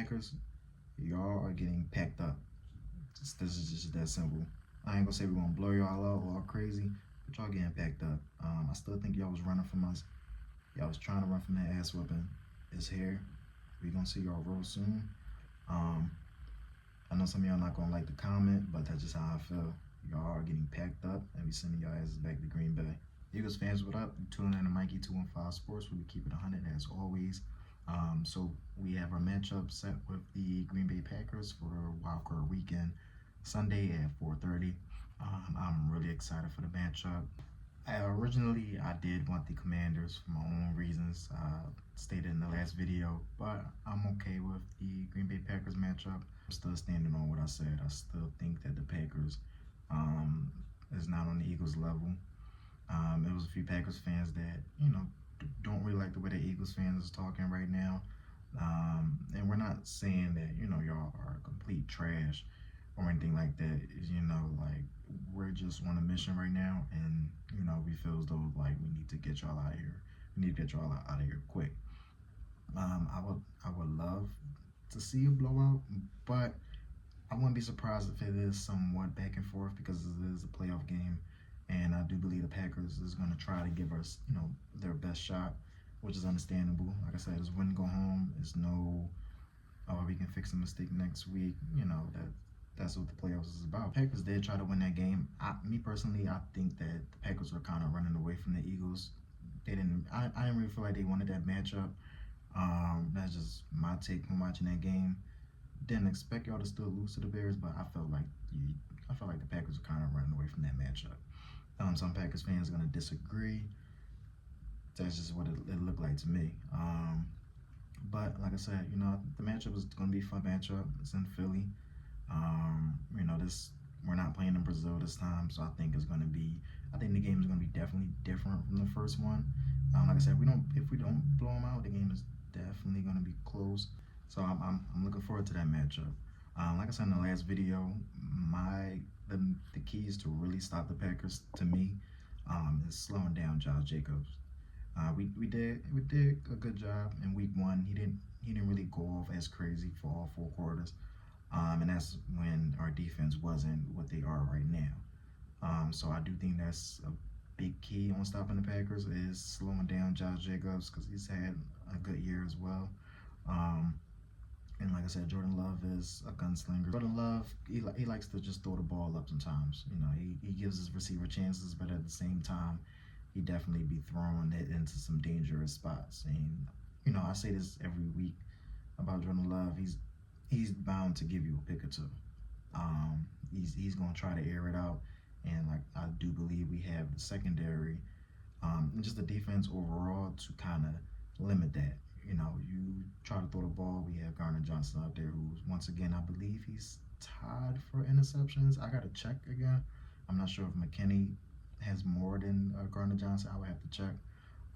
Packers, y'all are getting packed up. This is just that simple. I ain't gonna say we're gonna blow y'all out all crazy, but y'all getting packed up. I still think y'all was running from us. Y'all was trying to run from that ass whipping. It's here. We gonna see y'all real soon. I know some of y'all not gonna like the comment, but that's just how I feel. Y'all are getting packed up, and we sending y'all asses back to Green Bay. Eagles fans, what up? You tuning in to Mikey 215 Sports, where we keep it 100 as always. So we have our matchup set with the Green Bay Packers for Wildcard Weekend, Sunday at 4:30. I'm really excited for the matchup. Originally, I did want the Commanders for my own reasons, stated in the last video, but I'm okay with the Green Bay Packers matchup. I'm still standing on what I said. I still think that the Packers is not on the Eagles level. There was a few Packers fans that, don't really like the way the Eagles fans is talking right now. And we're not saying that, y'all are complete trash or anything like that. Like, we're just on a mission right now, and, we feel as though, like, we need to get y'all out of here. We need to get y'all out of here quick. I would love to see a blowout, but I wouldn't be surprised if it is somewhat back and forth because it is a playoff game. And I do believe the Packers is going to try to give us, their best shot, which is understandable. Like I said, it's win, go home. It's no, we can fix a mistake next week. That's what the playoffs is about. Packers did try to win that game. Me personally, I think that the Packers were kind of running away from the Eagles. They didn't. I didn't really feel like they wanted that matchup. That's just my take from watching that game. Didn't expect y'all to still lose to the Bears, but I felt like the Packers were kind of running away from that matchup. Some Packers fans are gonna disagree. That's just what it looked like to me. But like I said, the matchup is gonna be a fun matchup. It's in Philly. We're not playing in Brazil this time, so I think the game is gonna be definitely different from the first one. Like I said, if we don't blow them out, the game is definitely gonna be close. So I'm looking forward to that matchup. Like I said in the last video, the keys to really stop the Packers to me is slowing down Josh Jacobs. We did a good job in week 1. He didn't really go off as crazy for all 4 quarters, and that's when our defense wasn't what they are right now. So I do think that's a big key on stopping the Packers is slowing down Josh Jacobs because he's had a good year as well. And like I said, Jordan Love is a gunslinger. Jordan Love, he likes to just throw the ball up sometimes. He gives his receiver chances, but at the same time, he definitely be throwing it into some dangerous spots. And I say this every week about Jordan Love. He's bound to give you a pick or two. He's gonna try to air it out, and like I do believe we have the secondary, and just the defense overall to kind of limit that. You try to throw the ball. We have Garner Johnson out there, who's once again, I believe he's tied for interceptions. I gotta check again. I'm not sure if McKinney has more than Garner Johnson. I would have to check.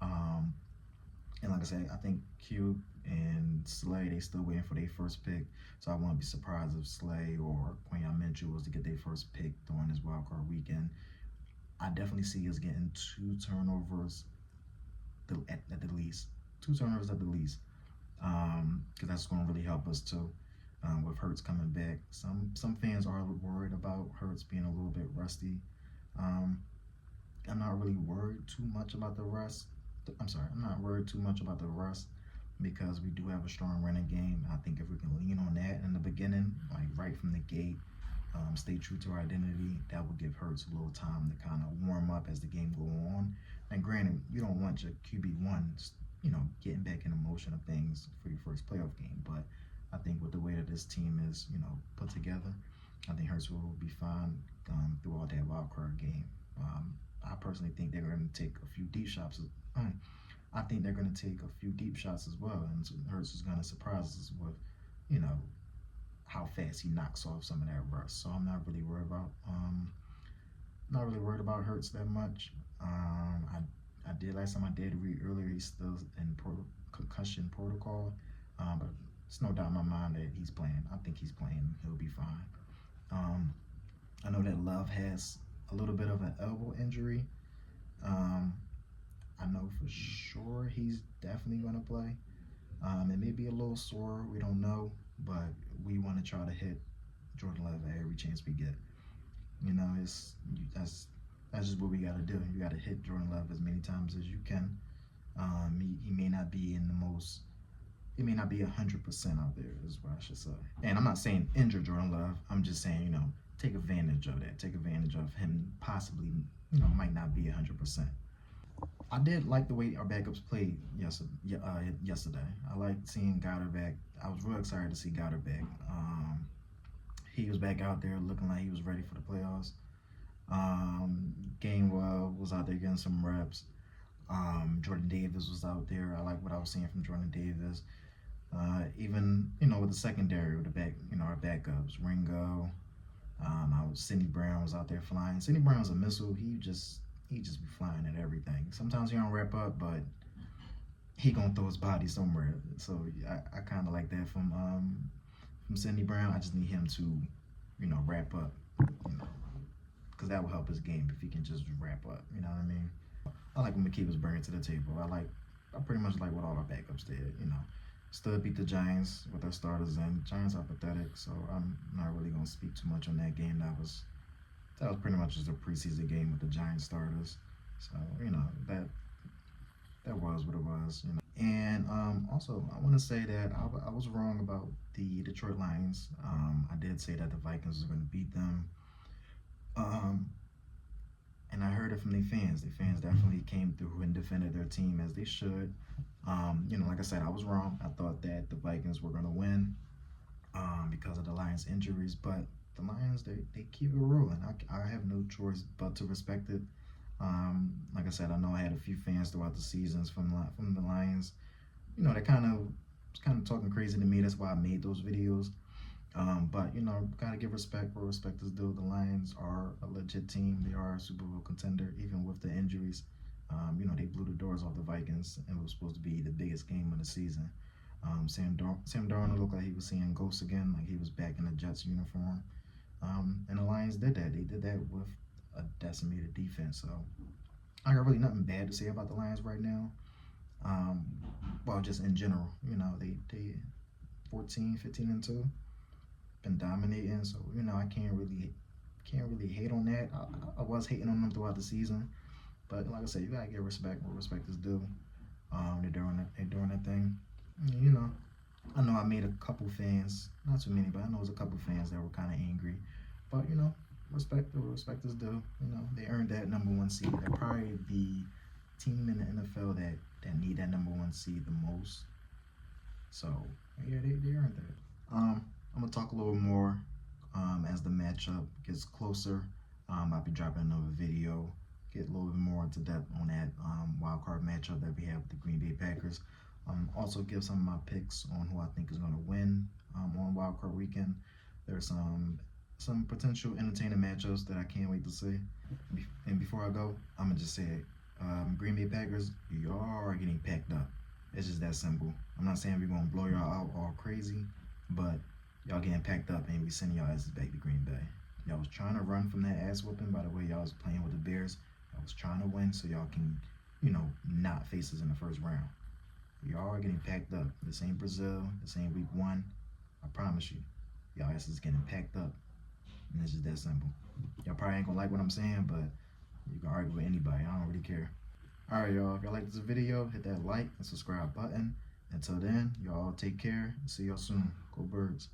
And like I said, I think Q and Slay, they still waiting for their first pick. So I wouldn't be surprised if Slay or Quinyon Minshew was to get their first pick during this wildcard weekend. I definitely see us getting 2 turnovers at the least. 2 turnovers at the least, because that's going to really help us too. With Hurts coming back, some fans are worried about Hurts being a little bit rusty. I'm not really worried too much about the rust. I'm not worried too much about the rust because we do have a strong running game. I think if we can lean on that in the beginning, like right from the gate, stay true to our identity, that will give Hurts a little time to kind of warm up as the game go on. And granted, you don't want your QB1 getting back in the motion of things for your first playoff game. But I think with the way that this team is, put together, I think Hurts will be fine throughout that wild card game. I personally think they're going to take a few deep shots. I think they're going to take a few deep shots as well, and Hurts is going to surprise us with, how fast he knocks off some of that rust. So I'm not really worried about Hurts that much. Last time I did read earlier, he's still in concussion protocol, but it's no doubt in my mind that he's playing. I think he's playing. He'll be fine. I know that Love has a little bit of an elbow injury. I know for sure he's definitely going to play. It may be a little sore. We don't know, but try to hit Jordan Love at every chance we get. You know, that's just what we got to do. You got to hit Jordan Love as many times as you can. He may not be in the most. He may not be 100% out there, is what I should say. And I'm not saying injure Jordan Love. I'm just saying, you know, take advantage of that. Take advantage of him possibly, you know, might not be 100%. I did like the way our backups played yesterday. I liked seeing Goddard back. I was real excited to see Goddard back. He was back out there looking like he was ready for the playoffs. Gainwell was out there getting some reps. Jordan Davis was out there. I like what I was seeing from Jordan Davis. Even, you know, with the secondary, with the back, you know, our backups, Ringo. Sidney Brown was out there flying. Sidney Brown's a missile. He just be flying at everything. Sometimes he don't wrap up, but he gonna throw his body somewhere. So I kind of like that from Sidney Brown. I just need him to, you know, wrap up, you know, because that will help his game if he can just wrap up. You know what I mean? I like what McKee was bringing to the table. I pretty much like what all our backups did. You know, still beat the Giants with their starters, and Giants are pathetic. So I'm not really gonna speak too much on that game. That was pretty much just a preseason game with the Giants starters. So you know that was what it was. You know, and also I want to say that I was wrong about the Detroit Lions. I did say that the Vikings were going to beat them. And I heard it from their fans. The fans definitely came through and defended their team as they should. You know, like I said, I was wrong. I thought that the Vikings were going to win because of the Lions' injuries, but the Lions, they keep it rolling. I have no choice but to respect it. Like I said, I know I had a few fans throughout the seasons from the Lions. You know, they kind of talking crazy to me. That's why I made those videos. But you know, gotta give respect where respect is due. The Lions are a legit team. They are a Super Bowl contender, even with the injuries. You know, they blew the doors off the Vikings, and it was supposed to be the biggest game of the season. Sam Darnold looked like he was seeing ghosts again, like he was back in the Jets uniform. And the Lions did that. They did that with a decimated defense. So I got really nothing bad to say about the Lions right now. Well, just in general, you know, they 14, 15-2. Been dominating, so you know I can't really hate on that. I was hating on them throughout the season, but like I said, you gotta give respect where respect is due. They're doing their thing. You know, I know I made a couple fans, not too many, but I know there's a couple fans that were kind of angry. But you know, respect where respect is due. You know, they earned that #1 seed. They're probably the team in the NFL that need that #1 seed the most. So yeah, they earned that. I'm gonna talk a little more as the matchup gets closer. I'll be dropping another video, get a little bit more into depth on that wild card matchup that we have with the Green Bay Packers. Also give some of my picks on who I think is gonna win on wild card weekend. There's some potential entertaining matchups that I can't wait to see. And before I go, I'm gonna just say it. Green Bay Packers, y'all are getting packed up. It's just that simple. I'm not saying we're gonna blow y'all out all crazy, but y'all getting packed up and we sending y'all asses back to Green Bay. Y'all was trying to run from that ass whooping by the way y'all was playing with the Bears. Y'all was trying to win so y'all can, you know, not face us in the first round. Y'all are getting packed up. This ain't Brazil. This ain't week 1. I promise you. Y'all asses getting packed up. And it's just that simple. Y'all probably ain't gonna like what I'm saying, but you can argue with anybody. I don't really care. Alright, y'all. If y'all like this video, hit that like and subscribe button. Until then, y'all take care. See y'all soon. Go Birds.